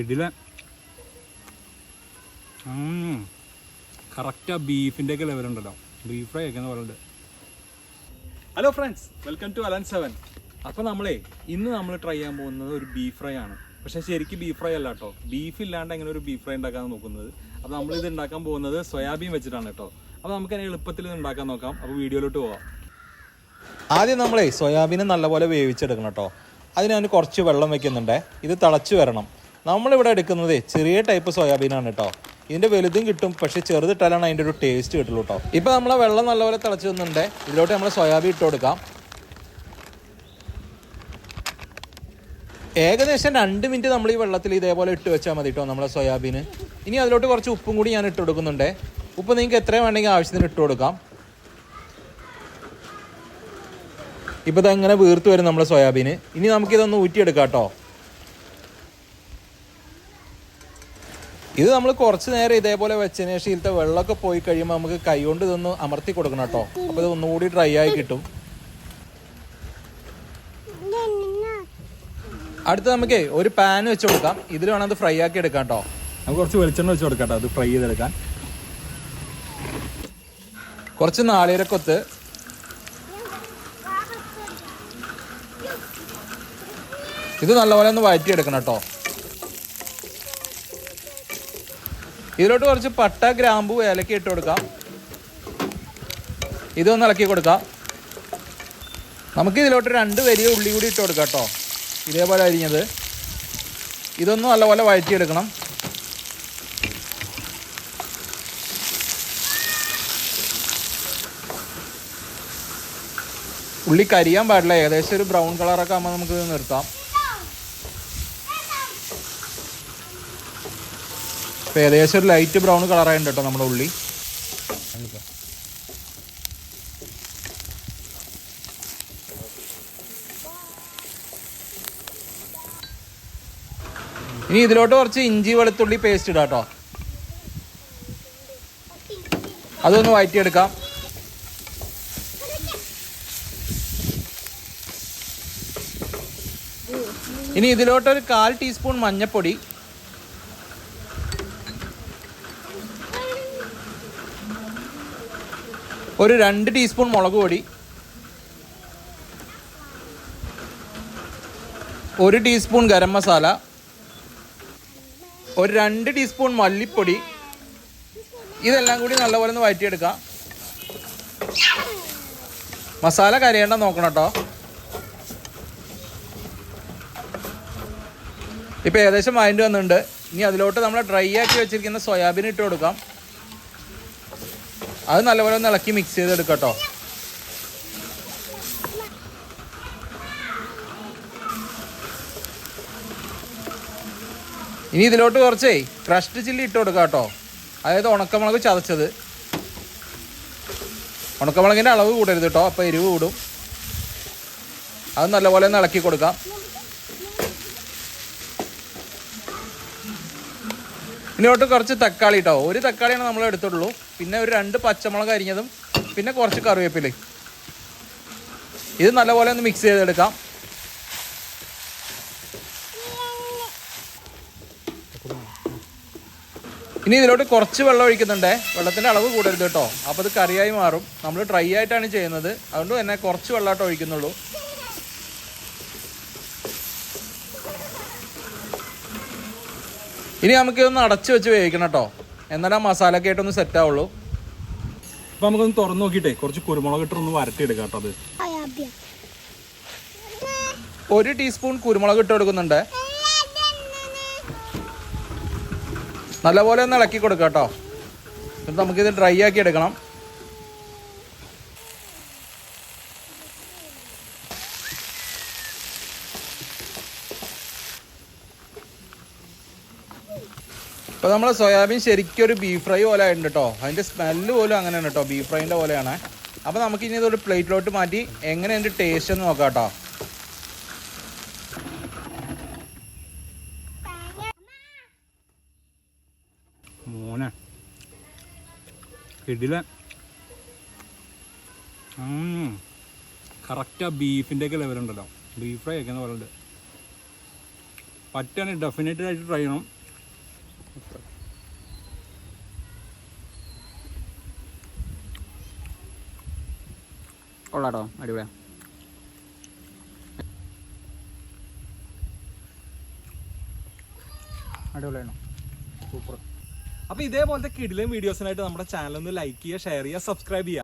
ഇടില correct ആ ബീഫിൻ്റെ level ഉണ്ടല്ലോ. ബീഫ് ഫ്രൈ ഒക്കെ പറയുന്നുണ്ട്. Hello friends, welcome to Alan 7. അപ്പോൾ ഇന്ന് നമ്മൾ ട്രൈ ചെയ്യാൻ പോകുന്നത് ഒരു ബീഫ് ഫ്രൈ ആണ്. പക്ഷേ ശരിക്കും ബീഫ് ഫ്രൈ അല്ല കേട്ടോ. ബീഫ് ഇല്ലാണ്ട് എങ്ങനെ ഒരു ബീഫ് ഫ്രൈ ഉണ്ടാക്കാൻ നോക്കുന്നത്. അപ്പോൾ നമ്മളിത് ഉണ്ടാക്കാൻ പോകുന്നത് സോയാബീൻ വെച്ചിട്ടാണ് കേട്ടോ. അപ്പോൾ നമുക്ക് അതിനെ എളുപ്പത്തിൽ ഇത് ഉണ്ടാക്കാൻ നോക്കാം. അപ്പോൾ വീഡിയോയിലോട്ട് പോകാം. ആദ്യം സോയാബീനെ നല്ലപോലെ വേവിച്ചെടുക്കണം കേട്ടോ. അതിന് ഞാൻ കുറച്ച് വെള്ളം വെക്കുന്നുണ്ട്. ഇത് തിളച്ച് വരണം. നമ്മളിവിടെ എടുക്കുന്നത് ചെറിയ ടൈപ്പ് സോയാബീനാണ് കേട്ടോ. ഇതിൻ്റെ വലുതും കിട്ടും, പക്ഷേ ചെറുതിട്ടാലാണ് അതിൻ്റെ ഒരു ടേസ്റ്റ് കിട്ടുള്ളൂ കേട്ടോ. ഇപ്പോൾ നമ്മളെ വെള്ളം നല്ലപോലെ തിളച്ച് വന്നിട്ടുണ്ട്. ഇതിലോട്ട് നമ്മൾ സോയാബീൻ ഇട്ട് കൊടുക്കാം. ഏകദേശം 2 മിനിറ്റ് നമ്മൾ ഈ വെള്ളത്തിൽ ഇതേപോലെ ഇട്ട് വെച്ചാൽ മതി കേട്ടോ നമ്മളെ സോയാബീന്. ഇനി അതിലോട്ട് കുറച്ച് ഉപ്പും കൂടി ഞാൻ ഇട്ട് കൊടുക്കുന്നുണ്ട്. ഉപ്പ് നിങ്ങൾക്ക് എത്ര വേണമെങ്കിൽ ആവശ്യത്തിന് ഇട്ട് കൊടുക്കാം. ഇപ്പോൾ ഇതെങ്ങനെ വീർത്ത് വരും നമ്മളെ സോയാബീന്. ഇനി നമുക്കിതൊന്ന് ഊറ്റിയെടുക്കാം കേട്ടോ. ഇത് നമ്മൾ കുറച്ച് നേരം ഇതേപോലെ വെച്ചതിന് ശേഷം ഇതിലത്തെ വെള്ളമൊക്കെ പോയി കഴിയുമ്പോൾ നമുക്ക് കൈ കൊണ്ട് ഇതൊന്ന് അമർത്തി കൊടുക്കണം കേട്ടോ. അപ്പോൾ ഇത് ഒന്നുകൂടി ഡ്രൈ ആയി കിട്ടും. അടുത്ത് നമുക്ക് ഒരു പാൻ വെച്ച് കൊടുക്കാം. ഇതിൽ വേണം അത് ഫ്രൈ ആക്കി എടുക്കാം കേട്ടോ. നമുക്ക് കുറച്ച് വെളിച്ചെണ്ണ വെച്ച് കൊടുക്കാം കേട്ടോ, അത് ഫ്രൈ ചെയ്തെടുക്കാൻ. കുറച്ച് നാളികേരക്കൊത്ത്, ഇത് നല്ലപോലെ ഒന്ന് വഴറ്റിയെടുക്കണം കേട്ടോ. ഇതിലോട്ട് കുറച്ച് പട്ട, ഗ്രാമ്പു, ഏലക്ക ഇട്ട് കൊടുക്കാം. ഇതൊന്ന് ഇളക്കി കൊടുക്കാം. നമുക്ക് ഇതിലോട്ട് 2 വലിയ ഉള്ളി കൂടി ഇട്ട് കൊടുക്കാം കേട്ടോ. ഇതേപോലെ അരിഞ്ഞത്. ഇതൊന്നും നല്ലപോലെ വഴറ്റിയെടുക്കണം. ഉള്ളി കരിയാൻ പാടില്ല. ഏകദേശം ഒരു ബ്രൗൺ കളറൊക്കെ ആകുമ്പോൾ നമുക്ക് ഇത് നിർത്താം. ഇപ്പോൾ ഏകദേശം ഒരു ലൈറ്റ് ബ്രൗൺ കളറായിട്ടുണ്ട് കേട്ടോ നമ്മുടെ ഉള്ളി. ഇനി ഇതിലോട്ട് കുറച്ച് ഇഞ്ചി വെളുത്തുള്ളി പേസ്റ്റ് ഇടാം കേട്ടോ. അതൊന്ന് വഴറ്റിയെടുക്കാം. ഇനി ഇതിലോട്ടൊരു 1/4 ടീസ്പൂൺ മഞ്ഞൾപ്പൊടി, ഒരു 2 ടീസ്പൂൺ മുളക് പൊടി, 1 ടീസ്പൂൺ ഗരം മസാല, ഒരു 2 ടീസ്പൂൺ മല്ലിപ്പൊടി. ഇതെല്ലാം കൂടി നല്ലപോലെ ഒന്ന് വഴറ്റിയെടുക്കാം. മസാല കരിയേണ്ട നോക്കണം കേട്ടോ. ഇപ്പോൾ ഏകദേശം വഴറ്റി വന്നിട്ടുണ്ട്. ഇനി അതിലോട്ട് നമ്മൾ ഡ്രൈ ആക്കി വെച്ചിരിക്കുന്ന സോയാബീൻ ഇട്ട് കൊടുക്കാം. അത് നല്ലപോലെ ഒന്ന് ഇളക്കി മിക്സ് ചെയ്തെടുക്കാം കേട്ടോ. ഇനി ഇതിലോട്ട് കുറച്ചേ ക്രഷ്ഡ് ചില്ലി ഇട്ട് കൊടുക്കാം കേട്ടോ. അതായത് ഉണക്കമുളക് ചതച്ചത്. ഉണക്കമുളകിൻ്റെ അളവ് കൂടരുത് കേട്ടോ, അപ്പോൾ എരിവ് കൂടും. അത് നല്ലപോലെ ഒന്ന് ഇളക്കി കൊടുക്കാം. ഇതിലോട്ട് കുറച്ച് തക്കാളി കേട്ടോ. ഒരു തക്കാളിയാണ് നമ്മൾ എടുത്തുള്ളൂ. പിന്നെ ഒരു 2 പച്ചമുളക് അരിഞ്ഞതും, പിന്നെ കുറച്ച് കറിവേപ്പില. ഇത് നല്ലപോലെ ഒന്ന് മിക്സ് ചെയ്തെടുക്കാം. ഇനി ഇതിലോട്ട് കുറച്ച് വെള്ളം ഒഴിക്കുന്നുണ്ട്. വെള്ളത്തിൻ്റെ അളവ് കൂടരുത് കേട്ടോ, അപ്പോൾ അത് കറിയായി മാറും. നമ്മൾ ഡ്രൈ ആയിട്ടാണ് ചെയ്യുന്നത്, അതുകൊണ്ട് തന്നെ കുറച്ച് വെള്ളമായിട്ട് ഒഴിക്കുന്നുള്ളൂ. ഇനി നമുക്ക് ഇതൊന്ന് അടച്ച് വെച്ച് വേവിക്കണം കേട്ടോ. എന്നാലും ആ മസാലയൊക്കെ ആയിട്ടൊന്ന് സെറ്റ് ആവുള്ളൂ. അപ്പോൾ നമുക്കൊന്ന് തുറന്ന് നോക്കിയിട്ടേ കുറച്ച് കുരുമുളക് ഇട്ടൊന്ന് വരട്ടിയെടുക്കാം കേട്ടോ. അത് 1 ടീസ്പൂൺ കുരുമുളക് ഇട്ട് കൊടുക്കുന്നുണ്ട്. നല്ലപോലെ ഒന്ന് ഇളക്കി കൊടുക്കാം കേട്ടോ. എന്നിട്ട് നമുക്കിത് ഡ്രൈ ആക്കി എടുക്കണം. ഇപ്പോൾ നമ്മൾ സോയാബീൻ ശരിക്കും ഒരു ബീഫ് ഫ്രൈ പോലെ ആയിട്ടുണ്ട് കേട്ടോ. അതിൻ്റെ സ്മെല്ല് പോലും അങ്ങനെയാണ് കേട്ടോ, ബീഫ് ഫ്രൈൻ്റെ പോലെയാണ്. അപ്പോൾ നമുക്കിനി ഇതൊരു പ്ലേറ്റിലോട്ട് മാറ്റി എങ്ങനെ അതിൻ്റെ ടേസ്റ്റ് എന്ന് നോക്കാം കേട്ടോ. മോനെ ഇടില കറക്റ്റ് ആ ബീഫിൻ്റെ ഒക്കെ ലെവലുണ്ടല്ലോ. ബീഫ് ഫ്രൈ ഒക്കെ പറയുന്നുണ്ട്. പറ്റുകയാണെങ്കിൽ ഡെഫിനറ്റ് ആയിട്ട് ട്രൈ ചെയ്യണം. കൊള്ളാട്ടോ, അടിപൊളിയാ. അടിപൊളിയാണോ, സൂപ്പർ. അപ്പോൾ ഇതേപോലത്തെ കിടിലൻ വീഡിയോസിനായിട്ട് നമ്മുടെ ചാനൽ ഒന്ന് ലൈക്ക് ചെയ്യുക, ഷെയർ ചെയ്യുക, സബ്സ്ക്രൈബ് ചെയ്യുക.